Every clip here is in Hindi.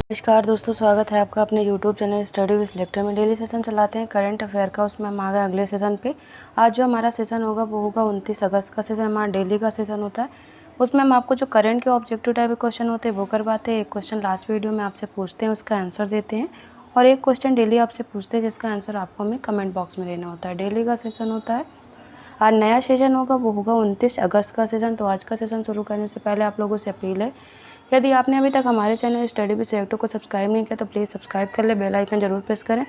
नमस्कार दोस्तों, स्वागत है आपका अपने YouTube channel study with lecture में। डेली सेशन चलाते हैं करंट अफेयर का, उसमें हम आ गए अगले सेशन पे। आज जो हमारा सेशन होगा वो होगा 29 अगस्त का सेशन, हमारा डेली का सेशन होता है। उसमें हम आपको जो करंट के ऑब्जेक्टिव टाइप के क्वेश्चन होते हैं वो करवाते हैं। एक क्वेश्चन लास्ट वीडियो में आपसे पूछते हैं, उसका आंसर देते हैं, और एक क्वेश्चन डेली आपसे पूछते हैं जिसका आंसर आपको हमें कमेंट बॉक्स में देना होता है। डेली का सेशन होता है। आज नया सेशन होगा वो होगा 29 अगस्त का सेशन। तो आज का सेशन शुरू करने से पहले आप लोगों से अपील है, यदि आपने अभी तक हमारे चैनल स्टडी विद सेलेक्टर को सब्सक्राइब नहीं किया तो प्लीज़ सब्सक्राइब कर ले, बेल आइकन जरूर प्रेस करें।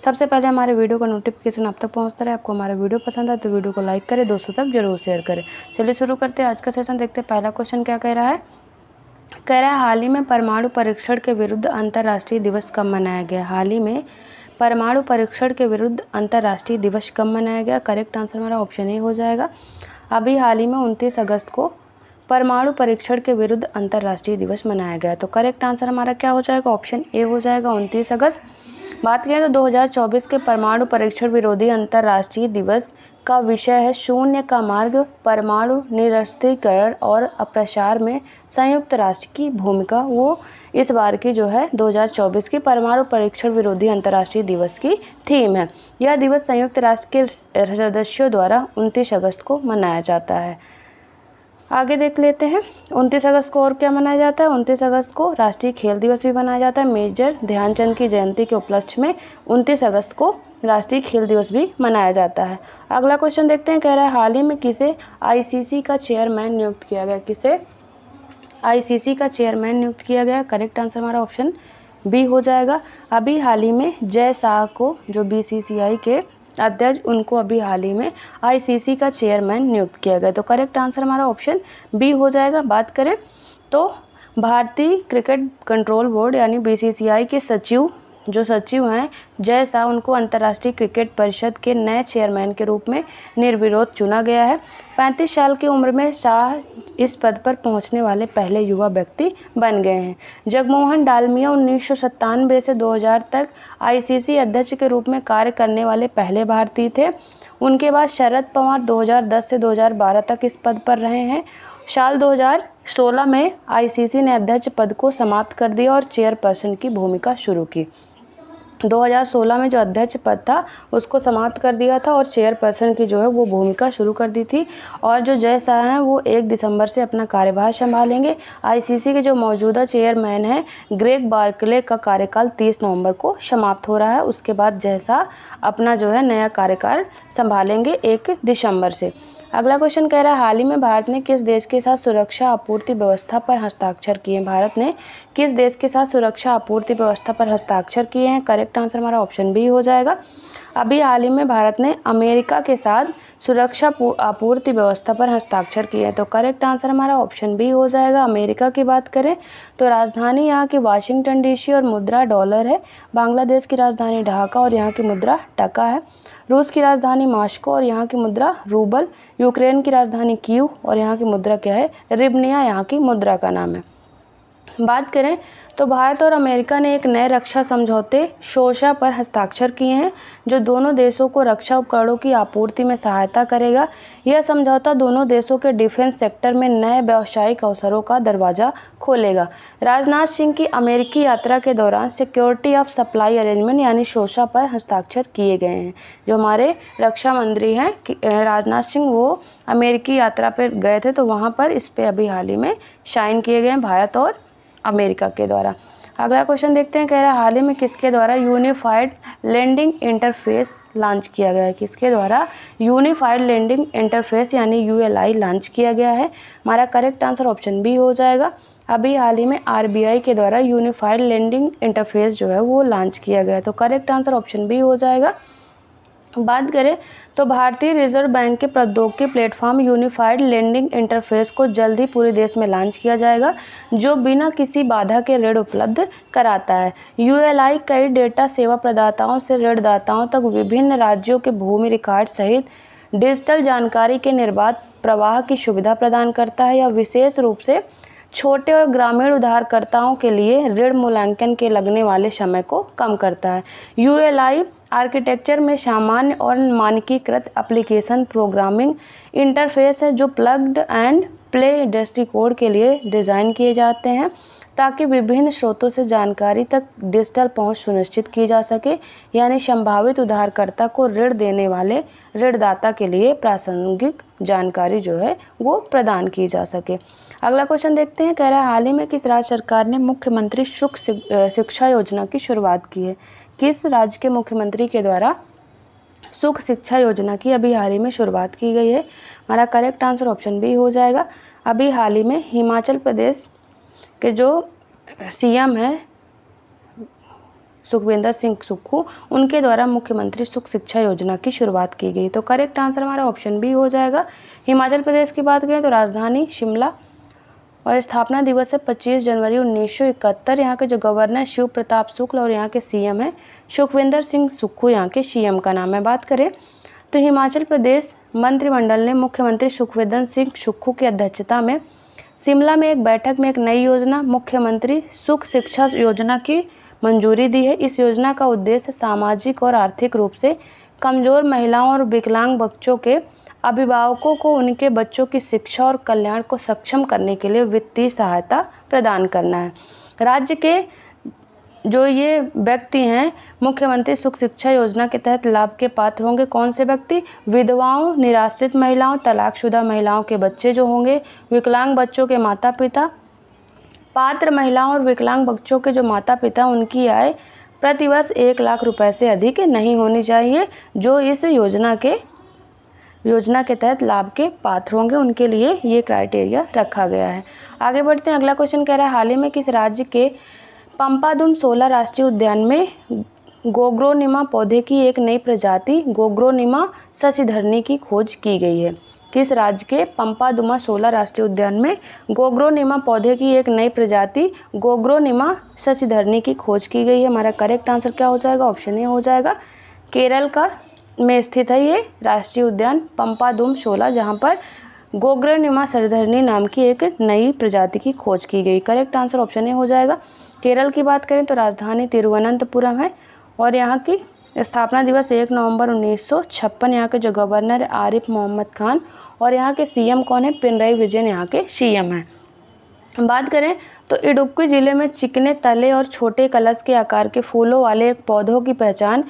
सबसे पहले हमारे वीडियो का नोटिफिकेशन आप तक पहुंचता रहे। आपको हमारा वीडियो पसंद आए तो वीडियो को लाइक करें, दोस्तों तक जरूर शेयर करें। चलिए शुरू करते हैं आज का सेशन। देखते हैं पहला क्वेश्चन क्या कह रहा है। कह रहा है हाल ही में परमाणु परीक्षण के विरुद्ध अंतर्राष्ट्रीय दिवस कब मनाया गया। हाल ही में परमाणु परीक्षण के विरुद्ध अंतर्राष्ट्रीय दिवस कब मनाया गया। करेक्ट आंसर हमारा ऑप्शन ए हो जाएगा। अभी हाल ही में 29 अगस्त को परमाणु परीक्षण के विरुद्ध अंतर्राष्ट्रीय दिवस मनाया गया। तो करेक्ट आंसर हमारा क्या हो जाएगा, ऑप्शन ए हो जाएगा, 29 अगस्त। बात करें तो 2024 के परमाणु परीक्षण विरोधी अंतर्राष्ट्रीय दिवस का विषय है शून्य का मार्ग, परमाणु निरस्त्रीकरण और अप्रसार में संयुक्त राष्ट्र की भूमिका। वो इस बार की जो है 2024 की परमाणु परीक्षण विरोधी अंतर्राष्ट्रीय दिवस की थीम है। यह दिवस संयुक्त राष्ट्र के सदस्यों द्वारा 29 अगस्त को मनाया जाता है। आगे देख लेते हैं 29 अगस्त को और क्या मनाया जाता है। 29 अगस्त को राष्ट्रीय खेल दिवस भी मनाया जाता है। मेजर ध्यानचंद की जयंती के उपलक्ष्य में 29 अगस्त को राष्ट्रीय खेल दिवस भी मनाया जाता है। अगला क्वेश्चन देखते हैं। कह रहा है हाल ही में किसे आईसीसी का चेयरमैन नियुक्त किया गया। किसे आईसीसी का चेयरमैन नियुक्त किया गया। करेक्ट आंसर हमारा ऑप्शन बी हो जाएगा। अभी हाल ही में जय शाह को, जो बीसीसीआई के अध्यक्ष, उनको अभी हाल ही में आईसीसी का चेयरमैन नियुक्त किया गया। तो करेक्ट आंसर हमारा ऑप्शन बी हो जाएगा। बात करें तो भारतीय क्रिकेट कंट्रोल बोर्ड यानी बीसीसीआई के सचिव, जो सचिव हैं जय शाह, उनको अंतर्राष्ट्रीय क्रिकेट परिषद के नए चेयरमैन के रूप में निर्विरोध चुना गया है। 35 साल की उम्र में शाह इस पद पर पहुंचने वाले पहले युवा व्यक्ति बन गए हैं। जगमोहन डालमिया 1997 से 2000 तक आईसीसी अध्यक्ष के रूप में कार्य करने वाले पहले भारतीय थे। उनके बाद शरद पवार 2010 से 2012 तक इस पद पर रहे हैं। साल 2016 में आईसीसी ने अध्यक्ष पद को समाप्त कर दिया और चेयरपर्सन की भूमिका शुरू की। 2016 में जो अध्यक्ष पद था उसको समाप्त कर दिया था और चेयरपर्सन की जो है वो भूमिका शुरू कर दी थी। और जो जय शाह हैं वो 1 दिसंबर से अपना कार्यभार संभालेंगे। आईसीसी के जो मौजूदा चेयरमैन हैं ग्रेग बार्कले का कार्यकाल 30 नवंबर को समाप्त हो रहा है। उसके बाद जय शाह अपना जो है नया कार्यकाल संभालेंगे 1 दिसंबर से। अगला क्वेश्चन कह रहा है हाल ही में भारत ने किस देश के साथ सुरक्षा आपूर्ति व्यवस्था पर हस्ताक्षर किए हैं। भारत ने किस देश के साथ सुरक्षा आपूर्ति व्यवस्था पर हस्ताक्षर किए हैं। करेक्ट आंसर हमारा ऑप्शन बी हो जाएगा। अभी हाल ही में भारत ने अमेरिका के साथ सुरक्षा आपूर्ति व्यवस्था पर हस्ताक्षर किए हैं। तो करेक्ट आंसर हमारा ऑप्शन बी हो जाएगा। अमेरिका की बात करें तो राजधानी यहाँ की वाशिंगटन डीसी और मुद्रा डॉलर है। बांग्लादेश की राजधानी ढाका और यहाँ की मुद्रा टका है। रूस की राजधानी मॉस्को और यहाँ की मुद्रा रूबल। यूक्रेन की राजधानी कीव और यहाँ की मुद्रा क्या है, रिबनिया यहाँ की मुद्रा का नाम है। बात करें तो भारत और अमेरिका ने एक नए रक्षा समझौते शोशा पर हस्ताक्षर किए हैं, जो दोनों देशों को रक्षा उपकरणों की आपूर्ति में सहायता करेगा। यह समझौता दोनों देशों के डिफेंस सेक्टर में नए व्यावसायिक अवसरों का दरवाजा खोलेगा। राजनाथ सिंह की अमेरिकी यात्रा के दौरान सिक्योरिटी ऑफ सप्लाई अरेंजमेंट यानी शोशा पर हस्ताक्षर किए गए हैं। जो हमारे रक्षा मंत्री हैं राजनाथ सिंह, वो अमेरिकी यात्रा पर गए थे, तो वहाँ पर इस पर अभी हाल ही में साइन किए गए हैं भारत और अमेरिका के द्वारा। अगला क्वेश्चन देखते हैं। कह रहा है हाल ही में किसके द्वारा यूनिफाइड लैंडिंग इंटरफेस लॉन्च किया गया है। किसके द्वारा यूनिफाइड लैंडिंग इंटरफेस यानी यूएलआई लॉन्च किया गया है। हमारा करेक्ट आंसर ऑप्शन बी हो जाएगा। अभी हाल ही में आरबीआई के द्वारा यूनिफाइड लैंडिंग इंटरफेस जो है वो लॉन्च किया गया है। तो करेक्ट आंसर ऑप्शन बी हो जाएगा। बात करें तो भारतीय रिजर्व बैंक के प्रौद्योगिकी प्लेटफॉर्म यूनिफाइड लैंडिंग इंटरफेस को जल्द ही पूरे देश में लॉन्च किया जाएगा, जो बिना किसी बाधा के ऋण उपलब्ध कराता है। यूएलआई कई डेटा सेवा प्रदाताओं से ऋणदाताओं तक विभिन्न राज्यों के भूमि रिकॉर्ड सहित डिजिटल जानकारी के निर्बाध प्रवाह की सुविधा प्रदान करता है। यह विशेष रूप से छोटे और ग्रामीण उधारकर्ताओं के लिए ऋण मूल्यांकन के लगने वाले समय को कम करता है। यूएलआई आर्किटेक्चर में सामान्य और मानकीकृत एप्लीकेशन प्रोग्रामिंग इंटरफेस है, जो प्लग्ड एंड प्ले दृष्टिकोण के लिए डिज़ाइन किए जाते हैं। ताकि विभिन्न स्रोतों से जानकारी तक डिजिटल पहुंच सुनिश्चित की जा सके, यानी संभावित उधारकर्ता को ऋण देने वाले ऋणदाता के लिए प्रासंगिक जानकारी जो है वो प्रदान की जा सके। अगला क्वेश्चन देखते हैं, कह रहा है हाल ही में किस राज्य सरकार ने मुख्यमंत्री सुख शिक्षा योजना की शुरुआत की है। किस राज्य के मुख्यमंत्री के द्वारा सुख शिक्षा योजना की अभी हाल ही में शुरुआत की गई है। हमारा करेक्ट आंसर ऑप्शन बी हो जाएगा। अभी हाल ही में हिमाचल प्रदेश के जो सीएम है सुखविंदर सिंह सुक्खू, उनके द्वारा मुख्यमंत्री सुख शिक्षा योजना की शुरुआत की गई। तो करेक्ट आंसर हमारा ऑप्शन बी हो जाएगा। हिमाचल प्रदेश की बात करें तो राजधानी शिमला और स्थापना दिवस है 25 जनवरी 1971। यहाँ के जो गवर्नर है शिव प्रताप शुक्ल और यहाँ के सीएम है सुखविंदर सिंह सुक्खू, यहाँ के सीएम का नाम है। बात करें तो हिमाचल प्रदेश मंत्रिमंडल ने मुख्यमंत्री सुखविंदर सिंह सुक्खू की अध्यक्षता में शिमला में एक बैठक में एक नई योजना मुख्यमंत्री सुख शिक्षा योजना की मंजूरी दी है। इस योजना का उद्देश्य सामाजिक और आर्थिक रूप से कमजोर महिलाओं और विकलांग बच्चों के अभिभावकों को उनके बच्चों की शिक्षा और कल्याण को सक्षम करने के लिए वित्तीय सहायता प्रदान करना है। राज्य के जो ये व्यक्ति हैं मुख्यमंत्री सुख शिक्षा योजना के तहत लाभ के पात्र होंगे। कौन से व्यक्ति? विधवाओं, निराश्रित महिलाओं, तलाकशुदा महिलाओं के बच्चे जो होंगे, विकलांग बच्चों के माता पिता। पात्र महिलाओं और विकलांग बच्चों के जो माता पिता उनकी आय प्रतिवर्ष 1 लाख रुपए से अधिक नहीं होनी चाहिए। जो इस योजना के तहत लाभ के पात्र होंगे उनके लिए ये क्राइटेरिया रखा गया है। आगे बढ़ते हैं, अगला क्वेश्चन कह रहा है हाल ही में किस राज्य के पंपादुम 16 राष्ट्रीय उद्यान में गोग्रोनिमा पौधे की एक नई प्रजाति गोग्रोनिमा शशिधरनी की खोज की गई है। किस राज्य के पंपादुमा 16 राष्ट्रीय उद्यान में गोग्रोनिमा पौधे की एक नई प्रजाति गोग्रोनिमा शशिधरनी की खोज की गई है। हमारा करेक्ट आंसर क्या हो जाएगा? ऑप्शन ए हो जाएगा। केरल का में स्थित है ये राष्ट्रीय उद्यान पंपादुम 16, जहाँ पर गोग्रोनिमा शशिधरनी नाम की एक नई प्रजाति की खोज की गई। करेक्ट आंसर ऑप्शन ए हो जाएगा। केरल की बात करें तो राजधानी तिरुवनंतपुरम है और यहाँ की स्थापना दिवस 1 नवंबर 1956। यहाँ के जो गवर्नर आरिफ मोहम्मद खान और यहाँ के सीएम कौन है? पिनराई विजयन यहाँ के सीएम हैं। बात करें तो इडुक्की जिले में चिकने तले और छोटे कलश के आकार के फूलों वाले एक पौधों की पहचान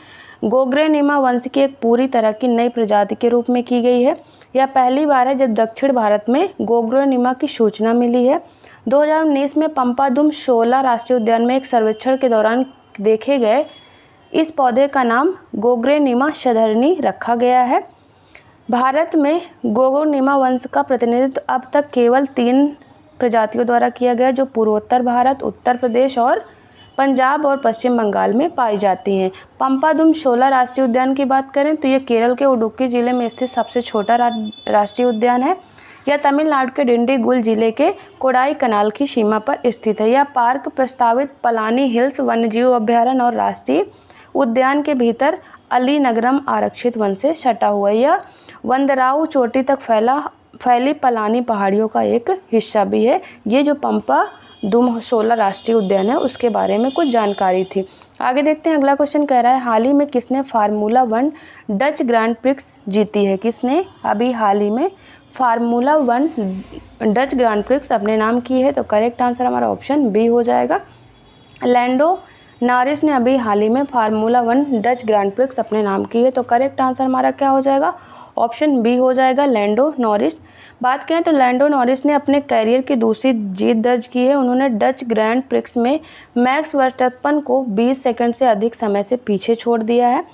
गोग्रोनिमा वंश की एक पूरी तरह की नई प्रजाति के रूप में की गई है। यह पहली बार है जब दक्षिण भारत में गोग्रोनिमा की सूचना मिली है। 2019 में पंपादुम 16 राष्ट्रीय उद्यान में एक सर्वेक्षण के दौरान देखे गए इस पौधे का नाम गोग्रोनिमा शशिधरनी रखा गया है। भारत में गोग्रोनिमा वंश का प्रतिनिधित्व अब तक केवल 3 प्रजातियों द्वारा किया गया, जो पूर्वोत्तर भारत, उत्तर प्रदेश और पंजाब और पश्चिम बंगाल में पाई जाती हैं। पंपादुम 16 राष्ट्रीय उद्यान की बात करें तो ये केरल के उडुक्की जिले में स्थित सबसे छोटा राष्ट्रीय उद्यान है। यह तमिलनाडु के डिंडीगुल जिले के कोडाई कनाल की सीमा पर स्थित है। यह पार्क प्रस्तावित पलानी हिल्स वन्यजीव अभयारण्य और राष्ट्रीय उद्यान के भीतर अलीनगरम आरक्षित वन से सटा हुआ है। यह वंदराऊ चोटी तक फैली पलानी पहाड़ियों का एक हिस्सा भी है। ये जो पंपादुम 16 राष्ट्रीय उद्यान है उसके बारे में कुछ जानकारी थी। आगे देखते हैं, अगला क्वेश्चन कह रहा है हाल ही में किसने फार्मूला 1 डच ग्रैंड प्रिक्स जीती है। किसने अभी हाल ही में फार्मूला 1 डच ग्रैंड प्रिक्स अपने नाम की है। तो करेक्ट आंसर हमारा ऑप्शन बी हो जाएगा। लैंडो नॉरिस ने अभी हाल ही में फार्मूला 1 डच ग्रैंड प्रिक्स अपने नाम की है। तो करेक्ट आंसर हमारा क्या हो जाएगा? ऑप्शन बी हो जाएगा, लैंडो नॉरिस। बात करें तो लैंडो नॉरिस ने अपने कैरियर की दूसरी जीत दर्ज की है। उन्होंने डच ग्रैंड प्रिक्स में मैक्स वर्स्टैपन को 20 सेकंड से अधिक समय से पीछे छोड़ दिया है।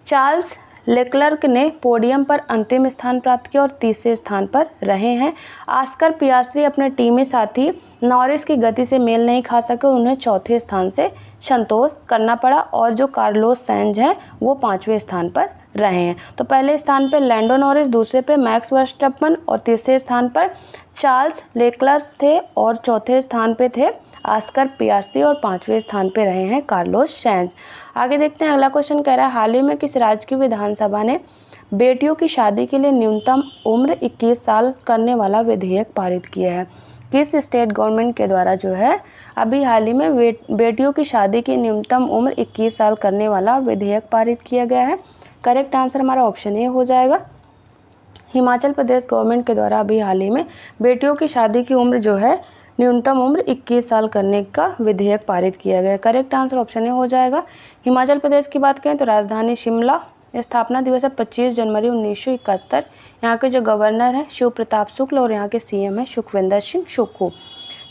चार्ल्स लेक्लर्क ने पोडियम पर अंतिम स्थान प्राप्त किया और तीसरे स्थान पर रहे हैं। ऑस्कर पियास्ट्री अपने टीमी साथी नॉरिस की गति से मेल नहीं खा सके, उन्हें चौथे स्थान से संतोष करना पड़ा और जो कार्लोस सैंज हैं वो 5वें स्थान पर रहे हैं। तो पहले स्थान पर लैंडो नॉरिस, दूसरे पे मैक्स वर्स्टैपन और तीसरे स्थान पर चार्ल्स लेक्लर्क थे और चौथे स्थान पे थे ऑस्कर पियास्ट्री और 5वें स्थान पे रहे हैं कार्लोस सैंज। आगे देखते हैं, अगला क्वेश्चन कह रहा है हाल ही में किस राज्य की विधानसभा ने बेटियों की शादी के लिए न्यूनतम उम्र 21 साल करने वाला विधेयक पारित किया है। किस स्टेट गवर्नमेंट के द्वारा जो है अभी हाल ही में बेटियों की शादी की न्यूनतम उम्र 21 साल करने वाला विधेयक पारित किया गया है। करेक्ट आंसर हमारा ऑप्शन ए हो जाएगा। हिमाचल प्रदेश गवर्नमेंट के द्वारा अभी हाल ही में बेटियों की शादी की उम्र जो है न्यूनतम उम्र 21 साल करने का विधेयक पारित किया गया। करेक्ट आंसर ऑप्शन ए हो जाएगा। हिमाचल प्रदेश की बात करें तो राजधानी शिमला, स्थापना दिवस है 25 जनवरी 1971। यहाँ के जो गवर्नर हैं शिव प्रताप शुक्ल और यहाँ के सीएम हैं सुखविंदर सिंह सुक्खू।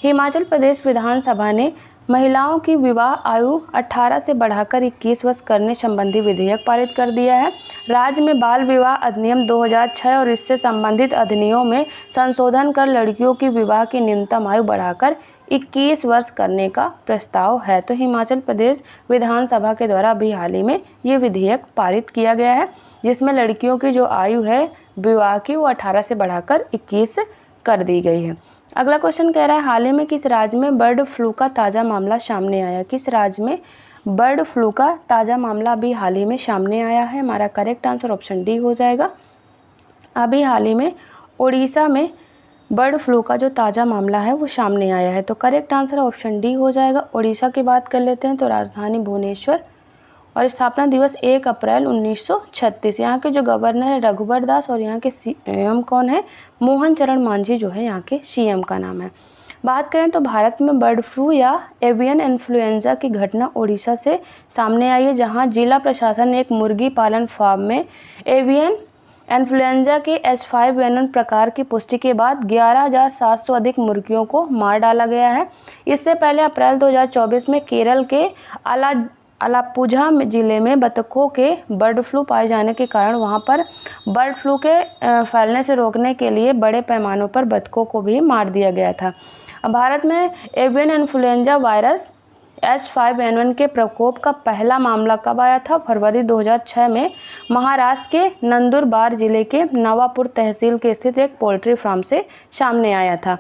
हिमाचल प्रदेश विधानसभा ने महिलाओं की विवाह आयु 18 से बढ़ाकर 21 वर्ष करने संबंधी विधेयक पारित कर दिया है। राज्य में बाल विवाह अधिनियम 2006 और इससे संबंधित अधिनियमों में संशोधन कर लड़कियों की विवाह की न्यूनतम आयु बढ़ाकर 21 वर्ष करने का प्रस्ताव है। तो हिमाचल प्रदेश विधानसभा के द्वारा अभी हाल ही में ये विधेयक पारित किया गया है, जिसमें लड़कियों की जो आयु है विवाह की वो 18 से बढ़ाकर 21 कर दी गई है। अगला क्वेश्चन कह रहा है हाल ही में किस राज्य में बर्ड फ्लू का ताज़ा मामला सामने आया। किस राज्य में बर्ड फ्लू का ताज़ा मामला अभी हाल ही में सामने आया है। हमारा करेक्ट आंसर ऑप्शन डी हो जाएगा। अभी हाल ही में उड़ीसा में बर्ड फ्लू का जो ताज़ा मामला है वो सामने आया है। तो करेक्ट आंसर ऑप्शन डी हो जाएगा। उड़ीसा की बात कर लेते हैं तो राजधानी भुवनेश्वर और स्थापना दिवस 1 अप्रैल 1936। यहाँ के जो गवर्नर है रघुबर दास और यहाँ के सीएम कौन है, मोहन चरण मांझी जो है यहाँ के सीएम का नाम है। बात करें तो भारत में बर्ड फ्लू या एवियन इन्फ्लुएंजा की घटना उड़ीसा से सामने आई है, जहाँ जिला प्रशासन ने एक मुर्गी पालन फार्म में एवियन इन्फ्लुएंजा के H5N1 प्रकार की पुष्टि के बाद 11,700 अधिक मुर्गियों को मार डाला गया है। इससे पहले अप्रैल 2024 में केरल के आलापुझा जिले में बतखों के बर्ड फ्लू पाए जाने के कारण वहां पर बर्ड फ्लू के फैलने से रोकने के लिए बड़े पैमानों पर बतखों को भी मार दिया गया था। अब भारत में एवियन इन्फ्लुएंजा वायरस H5N1 के प्रकोप का पहला मामला कब आया था? फरवरी 2006 में महाराष्ट्र के नंदुरबार जिले के नवापुर तहसील के स्थित एक पोल्ट्री फार्म से सामने आया था।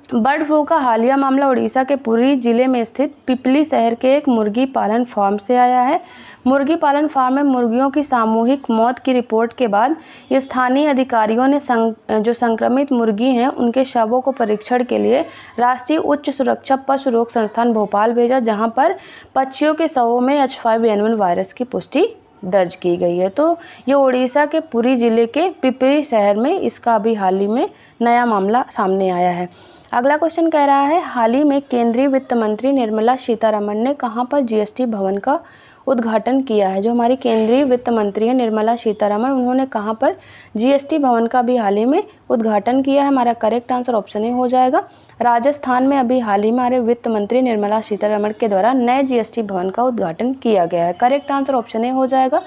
बर्ड फ्लू का हालिया मामला उड़ीसा के पुरी जिले में स्थित पिपली शहर के एक मुर्गी पालन फार्म से आया है। मुर्गी पालन फार्म में मुर्गियों की सामूहिक मौत की रिपोर्ट के बाद स्थानीय अधिकारियों ने जो संक्रमित मुर्गी हैं उनके शवों को परीक्षण के लिए राष्ट्रीय उच्च सुरक्षा पशु रोग संस्थान भोपाल भेजा, जहां पर पक्षियों के शवों में H5N1 वायरस की पुष्टि दर्ज की गई है। तो ये उड़ीसा के पुरी जिले के पिपली शहर में इसका अभी हाल ही में नया मामला सामने आया है। अगला क्वेश्चन कह रहा है हाल ही में केंद्रीय वित्त मंत्री निर्मला सीतारमण ने कहां पर जीएसटी भवन का उद्घाटन किया है। जो हमारी केंद्रीय वित्त मंत्री है निर्मला सीतारमण, उन्होंने कहां पर जीएसटी भवन का भी हाल ही में उद्घाटन किया है। हमारा करेक्ट आंसर ऑप्शन ए हो जाएगा। राजस्थान में अभी हाल ही में हमारे वित्त मंत्री निर्मला सीतारमण के द्वारा नए जीएसटी भवन का उद्घाटन किया गया है। करेक्ट आंसर ऑप्शन ए हो जाएगा।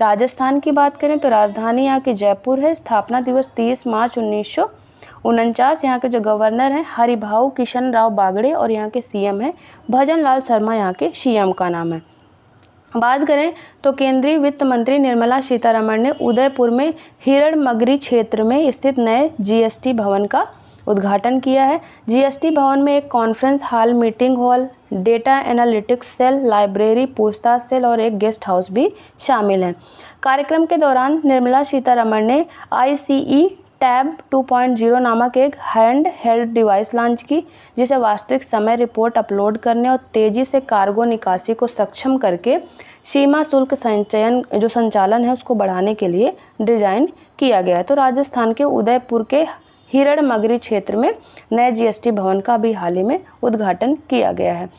राजस्थान की बात करें तो राजधानी यहाँ की जयपुर है। स्थापना दिवस 30 मार्च 1949। यहाँ के जो गवर्नर हैं हरिभाऊ किशन राव बागड़े और यहाँ के सीएम हैं भजन लाल शर्मा, यहाँ के सीएम का नाम है। बात करें तो केंद्रीय वित्त मंत्री निर्मला सीतारमण ने उदयपुर में हिरणमगरी क्षेत्र में स्थित नए जीएसटी भवन का उद्घाटन किया है। जीएसटी भवन में एक conference hall, meeting hall, data analytics cell, library, पूछताछ सेल और एक गेस्ट हाउस भी शामिल हैं। कार्यक्रम के दौरान निर्मला सीतारमण ने ICE टैब 2.0 नामक एक हैंड हेल्ड डिवाइस लॉन्च की, जिसे वास्तविक समय रिपोर्ट अपलोड करने और तेजी से कार्गो निकासी को सक्षम करके सीमा शुल्क संचालन है उसको बढ़ाने के लिए डिजाइन किया गया है। तो राजस्थान के उदयपुर के हिरणमगरी क्षेत्र में नए जीएसटी भवन का भी हाल ही में उद्घाटन किया गया है।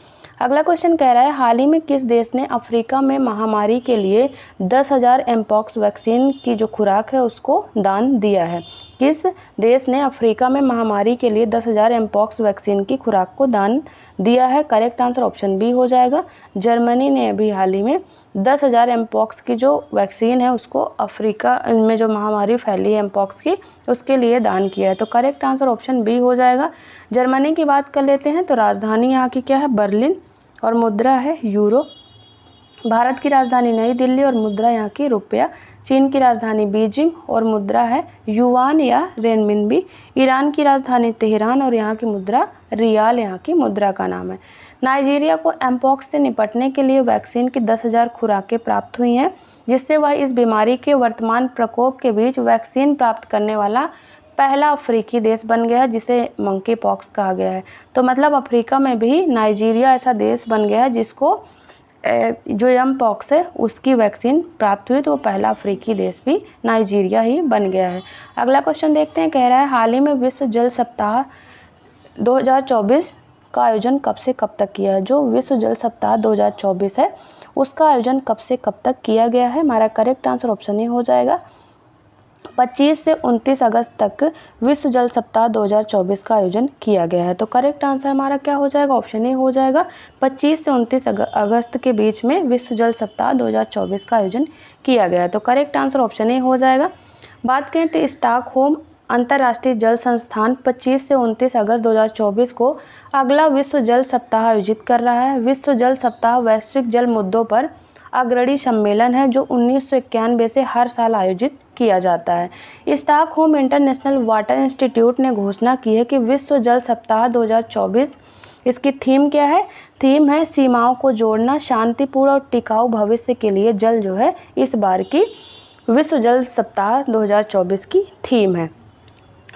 अगला क्वेश्चन कह रहा है हाल ही में किस देश ने अफ्रीका में महामारी के लिए 10,000 एमपॉक्स वैक्सीन की जो खुराक है उसको दान दिया है। किस देश ने अफ्रीका में महामारी के लिए 10,000 एमपॉक्स वैक्सीन की खुराक को दान दिया है? करेक्ट आंसर ऑप्शन बी हो जाएगा। जर्मनी ने अभी हाल ही में 10,000 एमपॉक्स की जो वैक्सीन है उसको अफ्रीका में जो महामारी फैली है एमपॉक्स की उसके लिए दान किया है। तो करेक्ट आंसर ऑप्शन बी हो जाएगा। जर्मनी की बात कर लेते हैं तो राजधानी यहाँ की क्या है? बर्लिन और मुद्रा है यूरो। भारत की राजधानी नई दिल्ली और मुद्रा यहाँ की रुपया। चीन की राजधानी बीजिंग और मुद्रा है युआन या रेनमिनबी। ईरान की राजधानी तेहरान और यहाँ की मुद्रा रियाल यहाँ की मुद्रा का नाम है। नाइजीरिया को एमपॉक्स से निपटने के लिए वैक्सीन की 10,000 खुराकें प्राप्त हुई हैं, जिससे वह इस बीमारी के वर्तमान प्रकोप के बीच वैक्सीन प्राप्त करने वाला पहला अफ्रीकी देश बन गया है, जिसे मंकी पॉक्स कहा गया है। तो मतलब अफ्रीका में भी नाइजीरिया ऐसा देश बन गया है जिसको जो एम पॉक्स है उसकी वैक्सीन प्राप्त हुई, तो वो पहला अफ्रीकी देश भी नाइजीरिया ही बन गया है। अगला क्वेश्चन देखते हैं, कह रहा है हाल ही में विश्व जल सप्ताह 2024 का आयोजन कब से कब तक किया है? जो विश्व जल सप्ताह 2024 है उसका आयोजन कब से कब तक किया गया है? हमारा करेक्ट आंसर ऑप्शन ए हो जाएगा 25 से 29 अगस्त तक विश्व जल सप्ताह 2024 का आयोजन किया गया है। तो करेक्ट आंसर हमारा क्या हो जाएगा? ऑप्शन ए हो जाएगा 25 से 29 अगस्त के बीच में विश्व जल सप्ताह 2024 का आयोजन किया गया है। तो करेक्ट आंसर ऑप्शन ए हो जाएगा। बात करें तो स्टॉकहोम अंतर्राष्ट्रीय जल संस्थान 25 से 29 अगस्त 2024 को अगला विश्व जल सप्ताह आयोजित कर रहा है। विश्व जल सप्ताह वैश्विक जल मुद्दों पर अग्रणी सम्मेलन है जो 1991 से हर साल आयोजित किया जाता है। स्टॉकहोम इंटरनेशनल वाटर इंस्टीट्यूट ने घोषणा की है कि विश्व जल सप्ताह 2024 इसकी थीम क्या है? थीम है सीमाओं को जोड़ना, शांतिपूर्ण और टिकाऊ भविष्य के लिए जल जो है इस बार की विश्व जल सप्ताह 2024 की थीम है।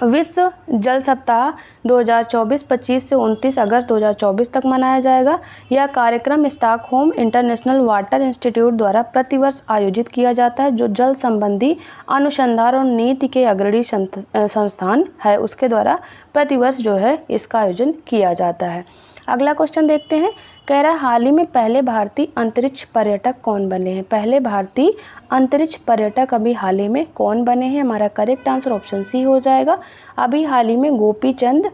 विश्व जल सप्ताह 2024 25 से 29 अगस्त 2024 तक मनाया जाएगा। यह कार्यक्रम स्टॉकहोम इंटरनेशनल वाटर इंस्टीट्यूट द्वारा प्रतिवर्ष आयोजित किया जाता है जो जल संबंधी अनुसंधान और नीति के अग्रणी संस्थान है उसके द्वारा प्रतिवर्ष जो है इसका आयोजन किया जाता है। अगला क्वेश्चन देखते हैं। कह रहा है हाल ही में पहले भारतीय अंतरिक्ष पर्यटक कौन बने हैं? पहले भारतीय अंतरिक्ष पर्यटक अभी हाल ही में कौन बने हैं? हमारा करेक्ट आंसर ऑप्शन सी हो जाएगा। अभी हाल ही में गोपीचंद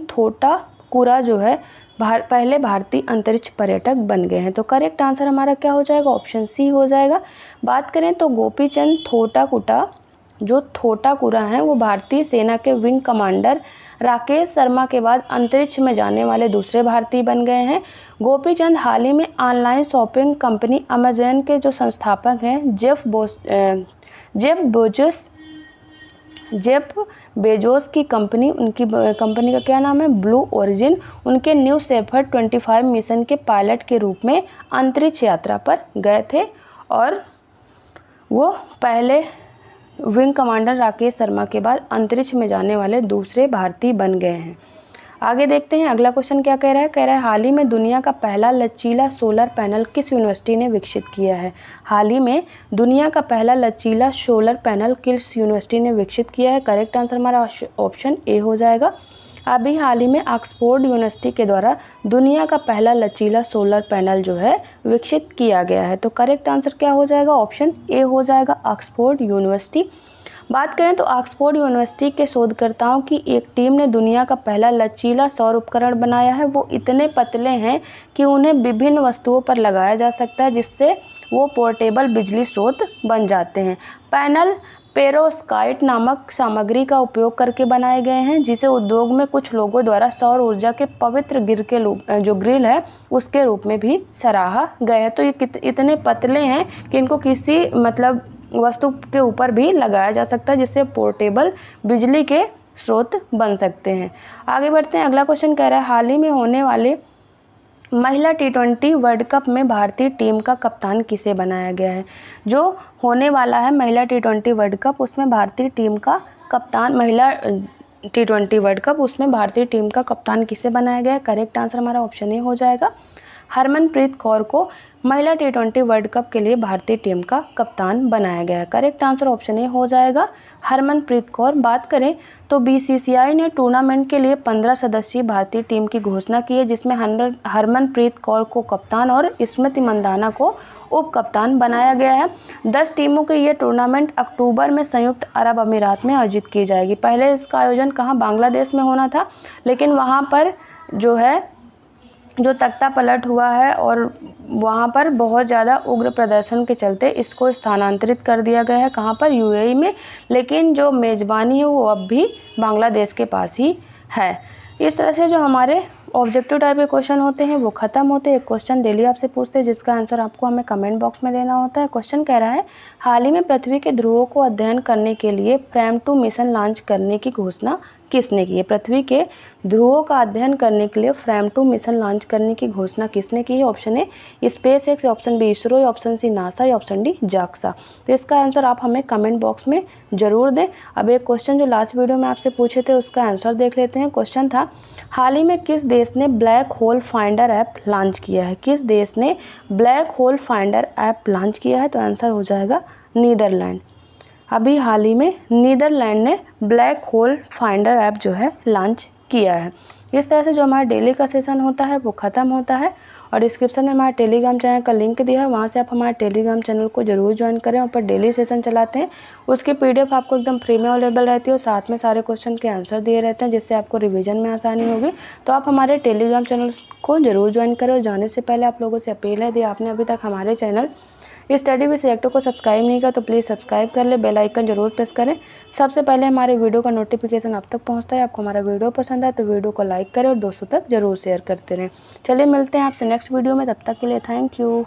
थोटाकुरा जो है पहले भारतीय अंतरिक्ष पर्यटक बन गए हैं। तो करेक्ट आंसर हमारा क्या हो जाएगा? ऑप्शन सी हो जाएगा। बात करें तो गोपीचंद थोटाकुरा हैं वो भारतीय सेना के विंग कमांडर राकेश शर्मा के बाद अंतरिक्ष में जाने वाले दूसरे भारतीय बन गए हैं। गोपीचंद हाल ही में ऑनलाइन शॉपिंग कंपनी अमेज़न के जो संस्थापक हैं जेफ बेजोस की कंपनी, उनकी कंपनी का क्या नाम है? ब्लू ओरिजिन, उनके न्यू शेफर्ड 25 मिशन के पायलट के रूप में अंतरिक्ष यात्रा पर गए थे और वो पहले विंग कमांडर राकेश शर्मा के बाद अंतरिक्ष में जाने वाले दूसरे भारतीय बन गए हैं। आगे देखते हैं अगला क्वेश्चन क्या कह रहा है। कह रहा है हाल ही में दुनिया का पहला लचीला सोलर पैनल किस यूनिवर्सिटी ने विकसित किया है? हाल ही में दुनिया का पहला लचीला सोलर पैनल किस यूनिवर्सिटी ने विकसित किया है? करेक्ट आंसर हमारा ऑप्शन ए हो जाएगा। अभी हाल ही में ऑक्सफोर्ड यूनिवर्सिटी के द्वारा दुनिया का पहला लचीला सोलर पैनल जो है विकसित किया गया है। तो करेक्ट आंसर क्या हो जाएगा? ऑप्शन ए हो जाएगा ऑक्सफोर्ड यूनिवर्सिटी। बात करें तो ऑक्सफोर्ड यूनिवर्सिटी के शोधकर्ताओं की एक टीम ने दुनिया का पहला लचीला सौर उपकरण बनाया है। वो इतने पतले हैं कि उन्हें विभिन्न वस्तुओं पर लगाया जा सकता है जिससे वो पोर्टेबल बिजली स्रोत बन जाते हैं। पैनल पेरोस्काइट नामक सामग्री का उपयोग करके बनाए गए हैं जिसे उद्योग में कुछ लोगों द्वारा सौर ऊर्जा के पवित्र जो ग्रिल है उसके रूप में भी सराहा गया है। तो ये इतने पतले हैं कि इनको किसी वस्तु के ऊपर भी लगाया जा सकता है जिससे पोर्टेबल बिजली के स्रोत बन सकते हैं। आगे बढ़ते हैं। अगला क्वेश्चन कह रहा है हाल ही में होने वाले महिला T20 वर्ल्ड कप में भारतीय टीम का कप्तान किसे बनाया गया है? जो होने वाला है महिला T20 वर्ल्ड कप उसमें भारतीय टीम का कप्तान T20 वर्ल्ड कप उसमें भारतीय टीम का कप्तान किसे बनाया गया है? करेक्ट आंसर हमारा ऑप्शन ए हो जाएगा। हरमनप्रीत कौर को महिला T20 वर्ल्ड कप के लिए भारतीय टीम का कप्तान बनाया गया है। करेक्ट आंसर ऑप्शन ए हो जाएगा हरमनप्रीत कौर। बात करें तो BCCI ने टूर्नामेंट के लिए 15 सदस्यीय भारतीय टीम की घोषणा की है जिसमें हरमनप्रीत कौर को कप्तान और स्मृति मंदाना को उप कप्तान बनाया गया है। 10 टीमों के ये टूर्नामेंट अक्टूबर में संयुक्त अरब अमीरात में आयोजित की जाएगी। पहले इसका आयोजन कहाँ? बांग्लादेश में होना था, लेकिन वहाँ पर जो तख्ता पलट हुआ है और वहाँ पर बहुत ज़्यादा उग्र प्रदर्शन के चलते इसको स्थानांतरित कर दिया गया है। कहाँ पर? UAE में। लेकिन जो मेज़बानी है वो अब भी बांग्लादेश के पास ही है। इस तरह से जो हमारे ऑब्जेक्टिव टाइप के क्वेश्चन होते हैं वो ख़त्म होते हैं। एक क्वेश्चन डेली आपसे पूछते हैं जिसका आंसर आपको हमें कमेंट बॉक्स में देना होता है। क्वेश्चन कह रहा है हाल ही में पृथ्वी के ध्रुवों को अध्ययन करने के लिए फ्रेम 2 मिशन लॉन्च करने की घोषणा किसने की है? पृथ्वी के ध्रुवों का अध्ययन करने के लिए फ्रेम 2 मिशन लॉन्च करने की घोषणा किसने की है? Option A SpaceX, option B ISRO, option C NASA या ऑप्शन डी JAXA। तो इसका आंसर आप हमें कमेंट बॉक्स में ज़रूर दें। अब एक क्वेश्चन जो लास्ट वीडियो में आपसे पूछे थे उसका आंसर देख लेते हैं। क्वेश्चन था हाल ही में किस देश ने black hole finder app launch किया है? किस देश ने black hole finder app launch किया है? तो आंसर हो जाएगा नीदरलैंड। अभी हाल ही में नीदरलैंड ने ब्लैक होल फाइंडर ऐप जो है लॉन्च किया है। इस तरह से जो हमारा डेली का सेशन होता है वो ख़त्म होता है। और डिस्क्रिप्शन में हमारे टेलीग्राम चैनल का लिंक दिया है, वहाँ से आप हमारे टेलीग्राम चैनल को ज़रूर ज्वाइन करें। ऊपर डेली सेशन चलाते हैं, उसकी PDF आपको एकदम फ्री में अवेलेबल रहती है और साथ में सारे क्वेश्चन के आंसर दिए रहते हैं, जिससे आपको रिवीजन में आसानी होगी। तो आप हमारे टेलीग्राम चैनल को ज़रूर ज्वाइन करें। और जाने से पहले आप लोगों से अपील है, यदि आपने अभी तक हमारे चैनल स्टडी विद सिलेक्टर को सब्सक्राइब नहीं किया तो प्लीज़ सब्सक्राइब कर ले, बेल आइकन जरूर प्रेस करें। सबसे पहले हमारे वीडियो का नोटिफिकेशन आप तक पहुंचता है। आपको हमारा वीडियो पसंद आए तो वीडियो को लाइक करें और दोस्तों तक जरूर शेयर करते रहें। चलिए मिलते हैं आपसे नेक्स्ट वीडियो में, तब तक के लिए थैंक यू।